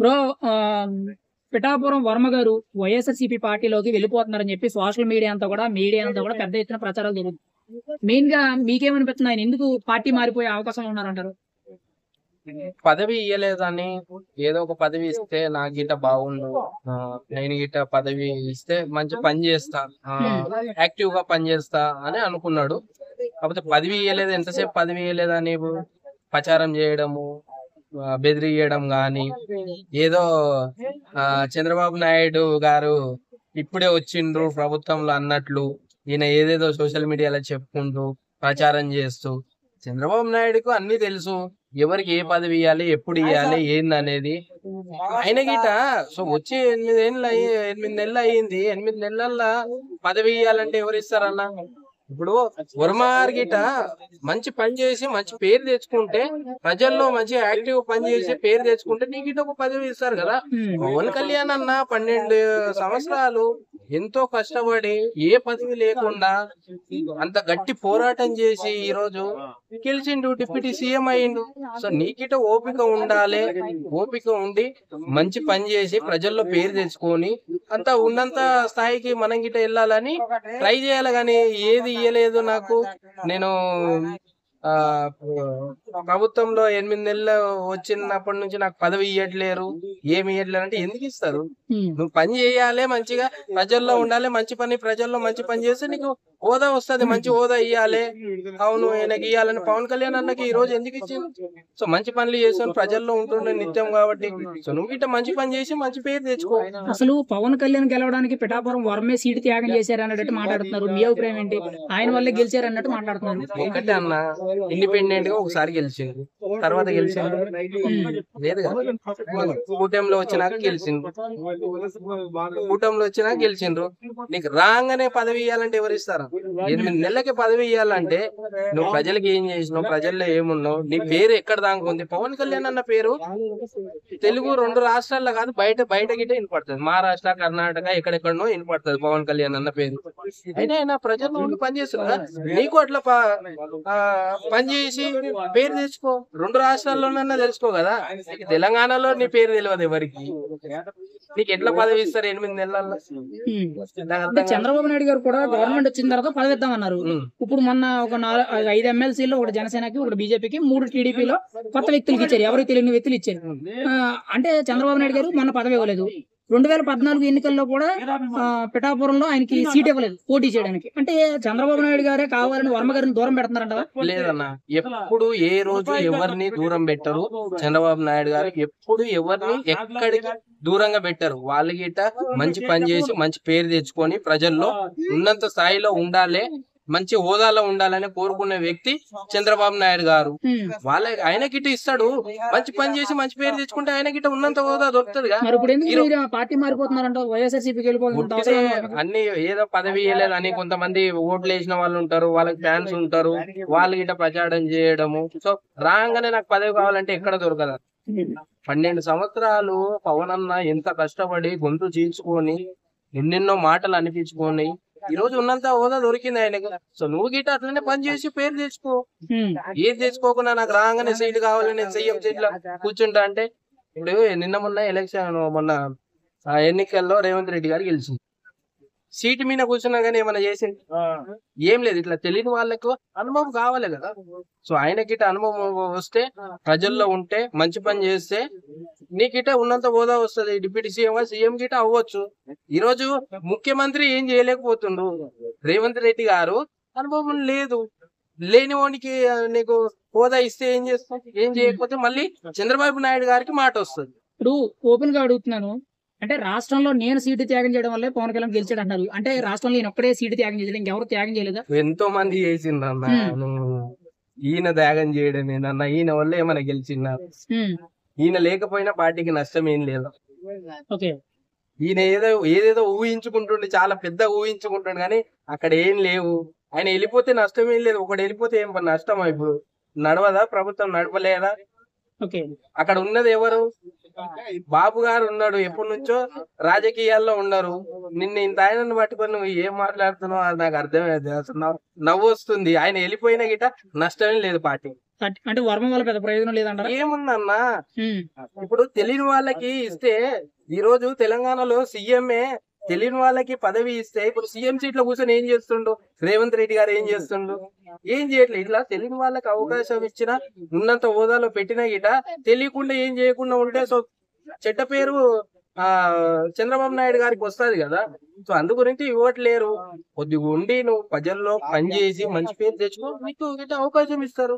Bro Pithapuram Varma గారు వైఎస్ఆర్సీపీ పార్టీలోకి వెళ్ళిపోతున్నారని చెప్పి సోషల్ మీడియా అంతా కూడా పెద్ద ఎత్తున ప్రచారాలు జరుగుతుంది. మెయిన్ గా మీకేమనిపిస్తుంది, ఆయన ఎందుకు పార్టీ మారిపోయే అవకాశం ఉన్నారంటారు? పదవి ఇయ్యలేదని ఏదో ఒక పదవి ఇస్తే నాకు గిట్ట బాగుండు, నేను గిట్ట పదవి ఇస్తే మంచి పని చేస్తా, యాక్టివ్ గా పని చేస్తా అని అనుకున్నాడు. కాకపోతే పదవి ఇయ్యలేదు, ఎంతసేపు పదవి ఇయ్యలేదని ప్రచారం చేయడము, బెదిరియడం గాని, ఏదో చంద్రబాబు నాయుడు గారు ఇప్పుడే వచ్చిండ్రు ప్రభుత్వంలో అన్నట్లు ఈయన ఏదేదో సోషల్ మీడియాలో చెప్పుకుంటూ ప్రచారం చేస్తూ, చంద్రబాబు నాయుడుకు అన్ని తెలుసు, ఎవరికి ఏ పదవి ఇవ్వాలి, ఎప్పుడు ఇవ్వాలి, ఏంది అనేది. ఆయన గిట సో వచ్చి 8 నెలలు అయ్యింది. 8 నెలల్లో పదవి ఇవ్వాలంటే ఎవరు ఇస్తారన్నా? ఇప్పుడు వర్మ గిట మంచి పని చేసి మంచి పేరు తెచ్చుకుంటే, ప్రజల్లో మంచి యాక్టివ్ పని చేసి పేరు తెచ్చుకుంటే నీకు గిట ఒక పదవి ఇస్తారు కదా. పవన్ కళ్యాణ్ అన్న 12 సంవత్సరాలు ఎంతో కష్టపడి ఏ పదవి లేకుండా అంత గట్టి పోరాటం చేసి ఈ రోజు గెలిచిండు, డిప్యూటీ సీఎం అయ్యిండు. సో నీకిట ఓపిక ఉండాలి, ఓపిక ఉండి మంచి పని చేసి ప్రజల్లో పేరు తెచ్చుకొని అంత ఉన్నంత స్థాయికి మనం గిట వెళ్ళాలని ట్రై చేయాలి. కానీ ఏది ఇయ్యలేదు నాకు, నేను ప్రభుత్వంలో 8 నెలలు వచ్చినప్పటి నుంచి నాకు పదవి ఇవ్వట్లేరు, ఏమి ఇవ్వట్లేరు అంటే ఎందుకు ఇస్తారు? నువ్వు పని చేయాలి, మంచిగా ప్రజల్లో ఉండాలి, మంచి పని ప్రజల్లో మంచి పని చేస్తే నీకు హోదా వస్తుంది, మంచి హోదా ఇవ్వాలి. అవును ఆయనకి ఇవ్వాలని పవన్ కళ్యాణ్ అన్నకి ఈ రోజు ఎందుకు ఇచ్చింది? సో మంచి పనులు చేస్తాను, ప్రజల్లో ఉంటుండే నిత్యం కాబట్టి, సో నువ్వు ఇట్లా మంచి పని చేసి మంచి పేరు తెచ్చుకో. అసలు పవన్ కళ్యాణ్ గెలవడానికి పిఠాపురం వర్మే సీటు త్యాగం చేశారు అన్నట్టు మాట్లాడుతున్నారు. మీ అభిప్రాయం ఏంటి? ఆయన వల్లే గెలిచారు అన్నట్టు మాట్లాడుతున్నారు. ఒకటే అన్న, ఇండిపెండెంట్ గా ఒకసారి గెలిచింది, తర్వాత గెలిచింది లేదు కదా. కూటమిలో వచ్చినాక గెలిచిండ్రు, కూటమిలో వచ్చినాక గెలిచిండ్రు. నీకు రాగానే పదవి ఇవ్వాలంటే ఎవరు ఇస్తారా? 8 నెలలకి పదవి ఇవ్వాలంటే నువ్వు ప్రజలకి ఏం చేసినావు, ప్రజల్లో ఏమున్నావు, నీ పేరు ఎక్కడ దాకా ఉంది? పవన్ కళ్యాణ్ అన్న పేరు తెలుగు 2 రాష్ట్రాల్లో కాదు, బయట గిట్టే వినపడుతుంది. మహారాష్ట్ర, కర్ణాటక ఎక్కడెక్కడనో వినపడుతుంది పవన్ కళ్యాణ్ అన్న పేరు. అయితే ఆయన ప్రజల్లో ఉండి పనిచేస్తున్నా, నీకు అట్లా పనిచేసి పేరు తెచ్చుకో. 2 రాష్ట్రాల్లోనన్నా తెలుసుకో కదా. తెలంగాణలో నీ పేరు తెలియదు ఎవరికి, నీకు ఎట్లా పదవి ఇస్తారు 8 నెలల్లో? చంద్రబాబు నాయుడు గారు కూడా గవర్నమెంట్ వచ్చిన తర్వాత పదవి ఇద్దామన్నారు. ఇప్పుడు మొన్న ఒక 5 ఎమ్మెల్సీలో, ఒకటి జనసేనకి, ఒకటి బీజేపీకి, 3 టీడీపీలో కొత్త వ్యక్తులకు ఇచ్చారు, ఎవరికి తెలియని వ్యక్తులు ఇచ్చారు. అంటే చంద్రబాబు నాయుడు గారు మొన్న పదవి ఇవ్వలేదు. 2014 ఎన్నికల్లో కూడా పిఠాపురంలో ఆయనకి సీట్ ఇవ్వలేదు పోటీ చేయడానికి. అంటే చంద్రబాబు నాయుడు గారే కావాలని వర్మ గారిని దూరం పెడుతున్నారంట. లేదన్నా, ఎప్పుడు ఏ రోజు ఎవరిని దూరం పెట్టరు. చంద్రబాబు నాయుడు గారు ఎప్పుడు ఎవరిని ఎక్కడికి దూరంగా పెట్టరు. వాళ్ళ గిట్ట మంచి పని చేసి మంచి పేరు తెచ్చుకొని ప్రజల్లో ఉన్నంత స్థాయిలో ఉండాలి, మంచి హోదాలో ఉండాలని కోరుకునే వ్యక్తి చంద్రబాబు నాయుడు గారు. ఆయన గిట్ట ఇస్తాడు, మంచి పని చేసి మంచి పేరు తెచ్చుకుంటే ఆయన గిట్ట ఉన్నంత హోదా దొరుకుతుంది. పార్టీ మారిపోతున్నారంట, అన్ని ఏదో పదవి ఇవ్వలేదని కొంతమంది ఓట్లు వేసిన వాళ్ళు ఉంటారు, వాళ్ళకి ఫ్యాన్స్ ఉంటారు, వాళ్ళు గిట్ట ప్రచారం చేయడము. సో రాగానే నాకు పదవి కావాలంటే ఎక్కడ దొరకదు. 12 సంవత్సరాలు పవన్ అన్న ఎంత కష్టపడి గొంతు చీల్చుకొని ఎన్నెన్నో మాటలు అనిపించుకొని ఈ రోజు ఉన్నంత హోదా దొరికింది ఆయనకు. సో నువ్వు గిట్ట అట్లనే పని చేసి పేరు తెచ్చుకో. ఏది తెచ్చుకోకుండా నాకు రాగానే సీటు కావాలి, నేను సీఎం సీట్ లో కూర్చుంటా అంటే, ఇప్పుడు మొన్న ఎలక్షన్ ఎన్నికల్లో రేవంత్ రెడ్డి గారు గెలిచింది. సీటు మీద కూర్చున్నా కానీ ఏమైనా చేసింది ఏం లేదు. ఇట్లా తెలియని వాళ్ళకు అనుభవం కావాలి కదా. సో ఆయన గిట్ట అనుభవం వస్తే, ప్రజల్లో ఉంటే, మంచి పని చేస్తే నీకిట ఉన్నంత హోదా వస్తుంది. డిప్యూటీ సీఎం గిట్ట అవ్వచ్చు. ఈ రోజు ముఖ్యమంత్రి ఏం చేయలేకపోతుండు. రేవంత్ రెడ్డి గారు అనుభవం లేదు, లేని వానికి నీకు హోదా ఇస్తే ఏం చేస్తాం? ఏం చేయకపోతే మళ్ళీ చంద్రబాబు నాయుడు గారికి మాట వస్తుంది. ఇప్పుడు ఓపెన్ గా అడుగుతున్నాను, అంటే రాష్ట్రంలో నేను సీటు త్యాగం చేయడం వల్లే పవన్ కళ్యాణ్ గెలిచాడు అంటారు. అంటే రాష్ట్రంలో నేను ఒక్కడే సీటు త్యాగం చేయలేదు, ఇంకెవరు త్యాగం చేయలేదా? ఎంతో మంది చేసిండ్రన్న, ఈయన త్యాగం చేయడమేనన్నా, ఈయన వల్ల ఏమైనా గెలిచిన్నారు? ఈయన లేకపోయినా పార్టీకి నష్టం ఏం లేదు. ఈయన ఏదేదో ఊహించుకుంటుండే, చాలా పెద్ద ఊహించుకుంటుండే, కానీ అక్కడ ఏం లేవు. ఆయన వెళ్ళిపోతే నష్టం ఏం లేదు. ఒకటి వెళ్ళిపోతే ఏం నష్టమా? ఇప్పుడు నడవదా ప్రభుత్వం? నడపలేదా? ఓకే, అక్కడ ఉన్నది ఎవరు? బాబు గారు ఉన్నాడు, ఎప్పటి నుంచో రాజకీయాల్లో ఉన్నారు. నిన్న ఇంత ఆయనను పట్టుకొని నువ్వు ఏం మాట్లాడుతున్నావు అది నాకు అర్థమైంది. అసలు నవ్వు వస్తుంది. ఆయన వెళ్ళిపోయిన గిట నష్టమే లేదు పార్టీ. అంటే వర్మ వల్ల పెద్ద ప్రయోజనం లేదంటారా? ఏముందన్నా, ఇప్పుడు తెలియని వాళ్ళకి ఇస్తే, ఈ రోజు తెలంగాణలో సీఎంఏ తెలియని వాళ్ళకి పదవి ఇస్తే, ఇప్పుడు సీఎం సీట్ లో కూర్చొని ఏం చేస్తుండు రేవంత్ రెడ్డి గారు? ఏం చేస్తుండు? ఏం చేయట్లేదు. ఇట్లా తెలియని వాళ్ళకి అవకాశం ఇచ్చిన, ఉన్నంత హోదాలో పెట్టిన గిట తెలియకుండా ఏం చేయకుండా ఉంటే సో చెడ్డ పేరు చంద్రబాబు నాయుడు గారికి వస్తుంది కదా. సో అందు గురించి ఇవ్వట్లేరు. కొద్దిగా ఉండి నువ్వు ప్రజల్లో పనిచేసి మంచి పేరు తెచ్చుకో, నీకు గిట్ట అవకాశం ఇస్తారు.